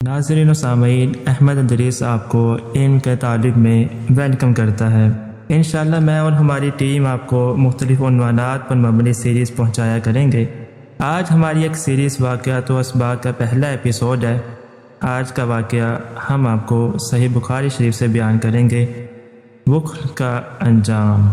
ناظرین و سامعین، احمد ادریس آپ کو علم کے طالب میں ویلکم کرتا ہے۔ انشاءاللہ میں اور ہماری ٹیم آپ کو مختلف عنوانات پر مبنی سیریز پہنچایا کریں گے۔ آج ہماری ایک سیریز واقعات و اسباق کا پہلا ایپیسوڈ ہے۔ آج کا واقعہ ہم آپ کو صحیح بخاری شریف سے بیان کریں گے۔ بخل کا انجام۔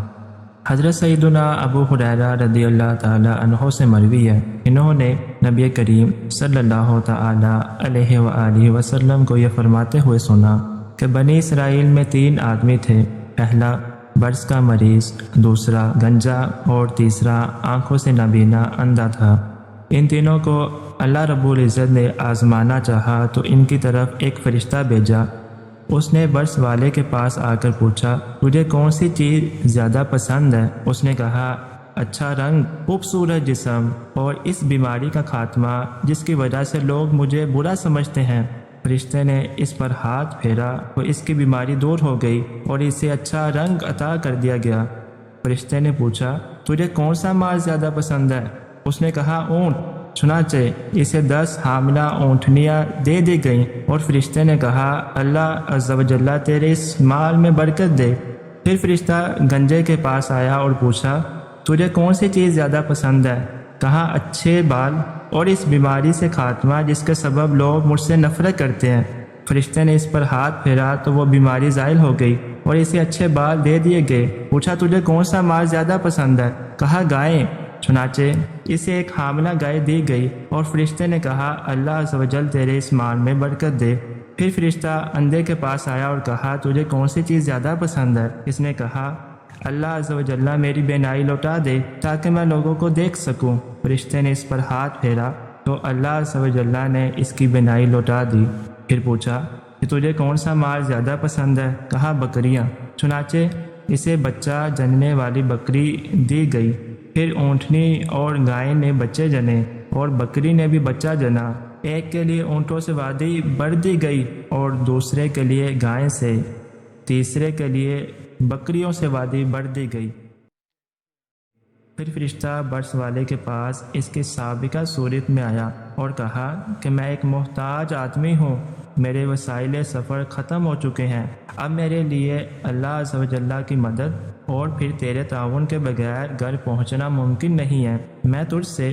حضرت سیدنا ابو ہریرہ رضی اللہ تعالی عنہ سے مروی ہے، انہوں نے نبی کریم صلی اللہ تعالی علیہ وآلہ وسلم کو یہ فرماتے ہوئے سنا کہ بنی اسرائیل میں 3 آدمی تھے، پہلا برس کا مریض، دوسرا گنجا اور تیسرا آنکھوں سے نابینا اندھا تھا۔ ان تینوں کو اللہ رب العزت نے آزمانا چاہا تو ان کی طرف ایک فرشتہ بھیجا۔ اس نے برس والے کے پاس آ کر پوچھا، تجھے کون سی چیز زیادہ پسند ہے؟ اس نے کہا، اچھا رنگ، خوبصورت جسم اور اس بیماری کا خاتمہ جس کی وجہ سے لوگ مجھے برا سمجھتے ہیں۔ فرشتے نے اس پر ہاتھ پھیرا تو اس کی بیماری دور ہو گئی اور اسے اچھا رنگ عطا کر دیا گیا۔ فرشتے نے پوچھا، تجھے کون سا مال زیادہ پسند ہے؟ اس نے کہا، اونٹ۔ چنانچہ اسے 10 حاملہ اونٹنیاں دے دی گئیں اور فرشتے نے کہا، اللہ عز و جل تیرے اس مال میں برکت دے۔ پھر فرشتہ گنجے کے پاس آیا اور پوچھا، تجھے کون سی چیز زیادہ پسند ہے؟ کہا، اچھے بال اور اس بیماری سے خاتمہ جس کے سبب لوگ مجھ سے نفرت کرتے ہیں۔ فرشتے نے اس پر ہاتھ پھیرا تو وہ بیماری زائل ہو گئی اور اسے اچھے بال دے دیے گئے۔ پوچھا، تجھے کون سا مال زیادہ پسند ہے؟ کہا، گائیں۔ چنانچہ اسے ایک حاملہ گائے دی گئی اور فرشتے نے کہا، اللہ عز و جل تیرے اس مال میں برکت دے۔ پھر فرشتہ اندھے کے پاس آیا اور کہا، تجھے کون سی چیز زیادہ پسند ہے؟ اس نے کہا، اللہ عز و جل میری بینائی لوٹا دے تاکہ میں لوگوں کو دیکھ سکوں۔ فرشتے نے اس پر ہاتھ پھیرا تو اللہ عز و جل نے اس کی بینائی لوٹا دی۔ پھر پوچھا کہ تجھے کون سا مال زیادہ پسند ہے؟ کہا، بکریاں۔ چنانچہ اسے بچہ جننے والی بکری دی گئی۔ پھر اونٹنی اور گائے نے بچے جنے اور بکری نے بھی بچہ جنا۔ ایک کے لیے اونٹوں سے وادی بڑھ دی گئی اور دوسرے کے لیے گائے سے، تیسرے کے لیے بکریوں سے وادی بڑھ دی گئی۔ پھر فرشتہ برس والے کے پاس اس کی سابقہ صورت میں آیا اور کہا کہ میں ایک محتاج آدمی ہوں، میرے وسائل سفر ختم ہو چکے ہیں، اب میرے لیے اللہ عز و جل کی مدد اور پھر تیرے تعاون کے بغیر گھر پہنچنا ممکن نہیں ہے۔ میں تجھ سے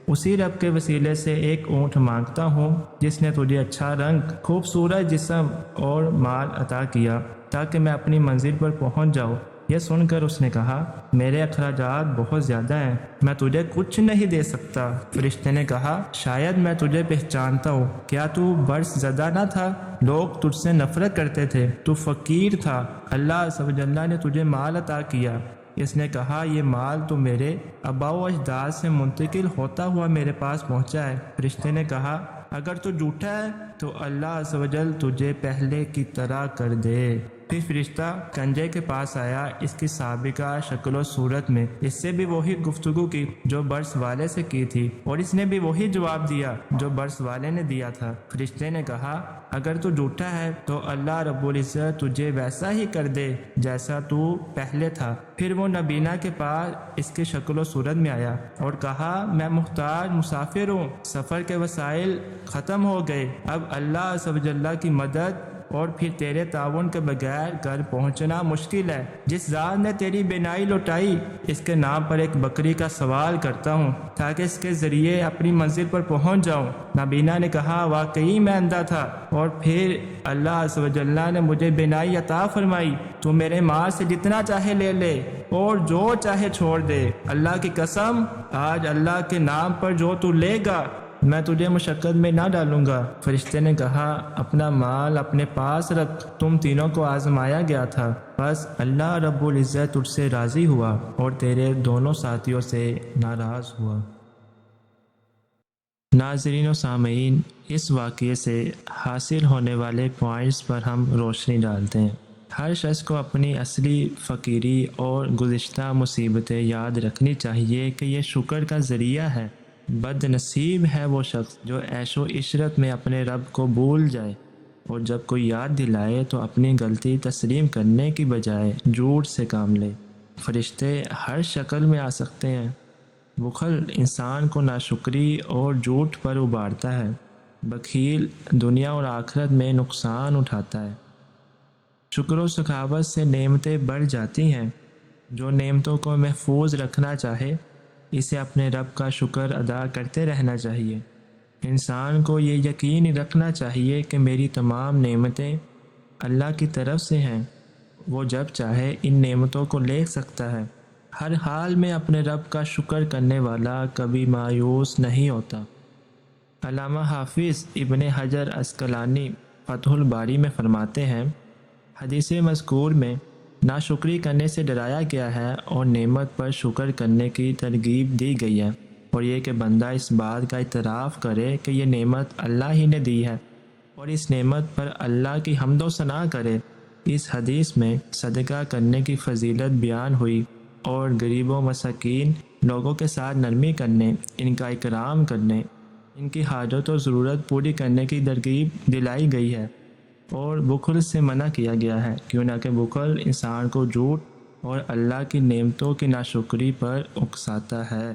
اسی رب کے وسیلے سے ایک اونٹ مانگتا ہوں جس نے تجھے اچھا رنگ، خوبصورت جسم اور مال عطا کیا تاکہ میں اپنی منزل پر پہنچ جاؤں۔ یہ سن کر اس نے کہا، میرے اخراجات بہت زیادہ ہیں، میں تجھے کچھ نہیں دے سکتا۔ فرشتے نے کہا، شاید میں تجھے پہچانتا ہوں، کیا تو برس زدہ نہ تھا؟ لوگ تجھ سے نفرت کرتے تھے، تو فقیر تھا، اللہ عز و جل نے تجھے مال عطا کیا۔ اس نے کہا، یہ مال تو میرے آباء و اجداد سے منتقل ہوتا ہوا میرے پاس پہنچا ہے۔ فرشتے نے کہا، اگر تو جھوٹا ہے تو اللہ عز و جل تجھے پہلے کی طرح کر دے۔ پھر فرشتہ کنجے کے پاس آیا اس کی سابقہ شکل و صورت میں، اس سے بھی وہی گفتگو کی جو برس والے سے کی تھی اور اس نے بھی وہی جواب دیا جو برس والے نے دیا تھا۔ فرشتے نے کہا، اگر تو جھوٹا ہے تو اللہ رب العزت تجھے ویسا ہی کر دے جیسا تو پہلے تھا۔ پھر وہ نبینا کے پاس اس کی شکل و صورت میں آیا اور کہا، میں محتاج مسافر ہوں، سفر کے وسائل ختم ہو گئے، اب اللہ عز و جل کی مدد اور پھر تیرے تعاون کے بغیر گھر پہنچنا مشکل ہے۔ جس ذات نے تیری بینائی لوٹائی، اس کے نام پر ایک بکری کا سوال کرتا ہوں تاکہ اس کے ذریعے اپنی منزل پر پہنچ جاؤں۔ نابینا نے کہا، واقعی میں اندھا تھا اور پھر اللہ عز و جل نے مجھے بینائی عطا فرمائی، تو میرے مال سے جتنا چاہے لے لے اور جو چاہے چھوڑ دے، اللہ کی قسم آج اللہ کے نام پر جو تو لے گا میں تجھے مشقت میں نہ ڈالوں گا۔ فرشتے نے کہا، اپنا مال اپنے پاس رکھ، تم تینوں کو آزمایا گیا تھا، بس اللہ رب العزت تجھ سے راضی ہوا اور تیرے دونوں ساتھیوں سے ناراض ہوا۔ ناظرین و سامعین، اس واقعے سے حاصل ہونے والے پوائنٹس پر ہم روشنی ڈالتے ہیں۔ ہر شخص کو اپنی اصلی فقیری اور گزشتہ مصیبتیں یاد رکھنی چاہیے کہ یہ شکر کا ذریعہ ہے۔ بد نصیب ہے وہ شخص جو عیش و عشرت میں اپنے رب کو بھول جائے اور جب کوئی یاد دلائے تو اپنی غلطی تسلیم کرنے کی بجائے جھوٹ سے کام لے۔ فرشتے ہر شکل میں آ سکتے ہیں۔ بخل انسان کو ناشکری اور جھوٹ پر ابھارتا ہے۔ بخیل دنیا اور آخرت میں نقصان اٹھاتا ہے۔ شکر و سخاوت سے نعمتیں بڑھ جاتی ہیں۔ جو نعمتوں کو محفوظ رکھنا چاہے اسے اپنے رب کا شکر ادا کرتے رہنا چاہیے۔ انسان کو یہ یقین رکھنا چاہیے کہ میری تمام نعمتیں اللہ کی طرف سے ہیں، وہ جب چاہے ان نعمتوں کو لے سکتا ہے۔ ہر حال میں اپنے رب کا شکر کرنے والا کبھی مایوس نہیں ہوتا۔ علامہ حافظ ابن حجر عسقلانی فتح الباری میں فرماتے ہیں، حدیث مذکور میں ناشکری کرنے سے ڈرایا گیا ہے اور نعمت پر شکر کرنے کی ترغیب دی گئی ہے، اور یہ کہ بندہ اس بات کا اعتراف کرے کہ یہ نعمت اللہ ہی نے دی ہے اور اس نعمت پر اللہ کی حمد و ثنا کرے۔ اس حدیث میں صدقہ کرنے کی فضیلت بیان ہوئی اور غریب و مساکین لوگوں کے ساتھ نرمی کرنے، ان کا اکرام کرنے، ان کی حاجت و ضرورت پوری کرنے کی ترغیب دلائی گئی ہے، اور بخل سے منع کیا گیا ہے، کیوں نہ کہ بخل انسان کو جھوٹ اور اللہ کی نعمتوں کی ناشکری پر اکساتا ہے۔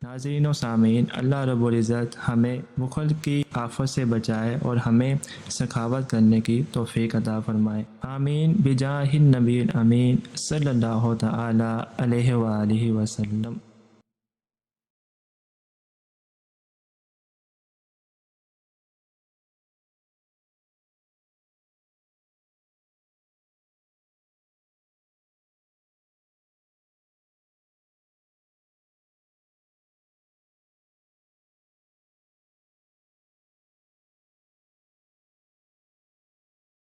ناظرین و سامعین، اللہ رب العزت ہمیں بخل کی آفت سے بچائے اور ہمیں سخاوت کرنے کی توفیق عطا فرمائے۔ آمین بجاہ النبی الامین صلی اللہ تعالی علیہ وآلہ وسلم۔